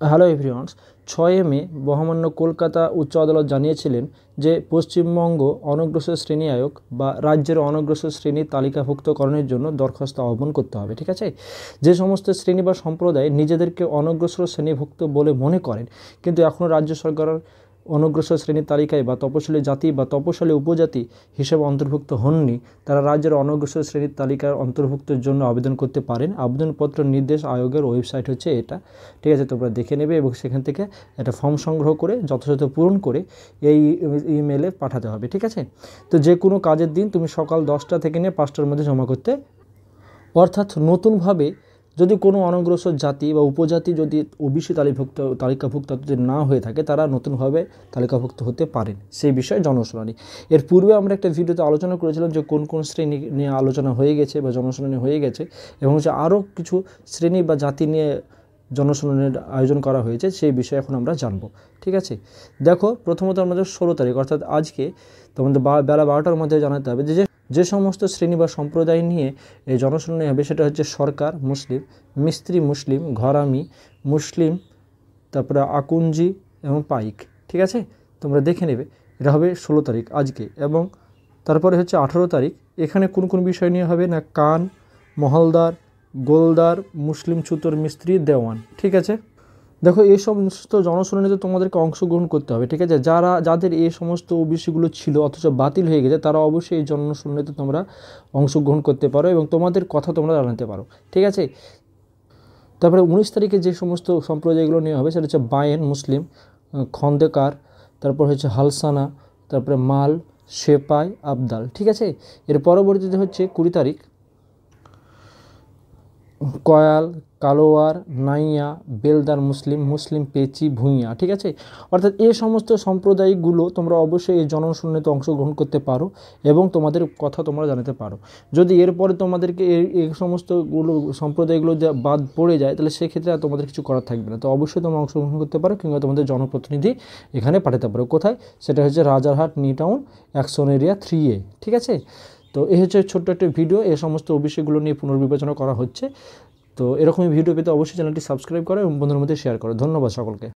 Hello everyone's, 6 মে মহামান্য কলকাতা উচ্চ আদালত জানিয়েছিলেন যে পশ্চিমবঙ্গ অনগ্রসর শ্রেণী আয়োগ বা রাজ্যের অনগ্রসর শ্রেণীর তালিকাভুক্তকরণের জন্য দরখাস্ত আহ্বান করতে হবে। ঠিক আছে, যে সমস্ত শ্রেণী বা সম্প্রদায় নিজেদেরকে অনগ্রসর শ্রেণীভুক্ত বলে মনে করেন কিন্তু এখনও রাজ্য সরকারের অনগ্রসর শ্রেণীর তালিকায় বা তপশিলি জাতি বা তপশিলি উপজাতি হিসেবে অন্তর্ভুক্ত হননি, তারা রাজ্যের অনগ্রসর শ্রেণীর তালিকার অন্তর্ভুক্তের জন্য আবেদন করতে পারেন। আবেদনপত্র নির্দেশ আয়োগের ওয়েবসাইট হচ্ছে এটা। ঠিক আছে, তোমরা দেখে নেবে এবং সেখান থেকে একটা ফর্ম সংগ্রহ করে যথাযথ পূরণ করে এই ইমেলে পাঠাতে হবে। ঠিক আছে, তো যে কোনো কাজের দিন তুমি সকাল 10টা থেকে নিয়ে 5টার মধ্যে জমা করতে, অর্থাৎ নতুনভাবে যদি কোনো অনগ্রসর জাতি বা উপজাতি যদি ওবিসি তালিকাভুক্ত যদি না হয়ে থাকে, তারা নতুনভাবে তালিকাভুক্ত হতে পারেন। সেই বিষয়ে জনশুনানি এর পূর্বে আমরা একটা ভিডিওতে আলোচনা করেছিলাম যে কোন কোন শ্রেণী নিয়ে আলোচনা হয়ে গেছে বা জনশুনানি হয়ে গেছে, এবং হচ্ছে আরও কিছু শ্রেণী বা জাতি নিয়ে জনশুনানির আয়োজন করা হয়েছে, সেই বিষয়ে এখন আমরা জানবো। ঠিক আছে, দেখো প্রথমত আমাদের 16 তারিখ অর্থাৎ আজকে তোমাদের বেলা 12টার মধ্যে জানাতে হবে যে যে সমস্ত শ্রেণী বা সম্প্রদায় নিয়ে এই জনশুনানি হবে সেটা হচ্ছে সরকার মুসলিম, মিস্ত্রি মুসলিম, ঘরামি মুসলিম, তারপরে আকুঞ্জি এবং পাইক। ঠিক আছে, তোমরা দেখে নেবে। এটা হবে 16 তারিখ আজকে, এবং তারপরে হচ্ছে 18 তারিখ। এখানে কোন কোন বিষয় নিয়ে হবে না, কান, মহলদার, গোলদার, মুসলিম ছুতোর মিস্ত্রি, দেওয়ান। ঠিক আছে, দেখো এই সমস্ত জনশুনানিতে তোমাদেরকে অংশগ্রহণ করতে হবে। ঠিক আছে, যাদের এই সমস্ত ওবিসিগুলো ছিল অথচ বাতিল হয়ে গেছে, তারা অবশ্যই এই জনশুনানিতে তোমরা অংশগ্রহণ করতে পারো এবং তোমাদের কথা তোমরা জানাতে পারো। ঠিক আছে, তারপরে 19 তারিখে যে সমস্ত সম্প্রদায়গুলো নেওয়া হবে সেটা হচ্ছে বায়েন মুসলিম, খন্দেকার, তারপর হচ্ছে হালসানা, তারপরে মাল, সেপাই, আবদাল। ঠিক আছে, এর পরবর্তীতে হচ্ছে 20 তারিখ কয়াল, কালোয়ার, নাইয়া, বেলদার মুসলিম, মুসলিম পেচি, ভূঁইয়া। ঠিক আছে, অর্থাৎ এই সমস্ত সম্প্রদায়গুলো তোমরা অবশ্যই এই জনশুনানিতে অংশগ্রহণ করতে পারো এবং তোমাদের কথা তোমরা জানাতে পারো। যদি এরপরে তোমাদেরকে এই সমস্তগুলো সম্প্রদায়গুলো বাদ পড়ে যায়, তাহলে সেক্ষেত্রে আর তোমাদের কিছু করার থাকবে না। তো অবশ্যই তোমরা অংশগ্রহণ করতে পারো কিংবা তোমাদের জনপ্রতিনিধি এখানে পাঠাতে পারো। কোথায়? সেটা হচ্ছে Rajarhat new town action area 3A। ঠিক আছে, তো এই হচ্ছে ছোট্ট একটা ভিডিও, এই সমস্ত বিষয়গুলো নিয়ে পুনর্বিবেচনা করা হচ্ছে। তো এরকমই ভিডিও পেতে অবশ্যই চ্যানেলটি সাবস্ক্রাইব করো এবং বন্ধুদের মধ্যে শেয়ার করো। ধন্যবাদ সকলকে।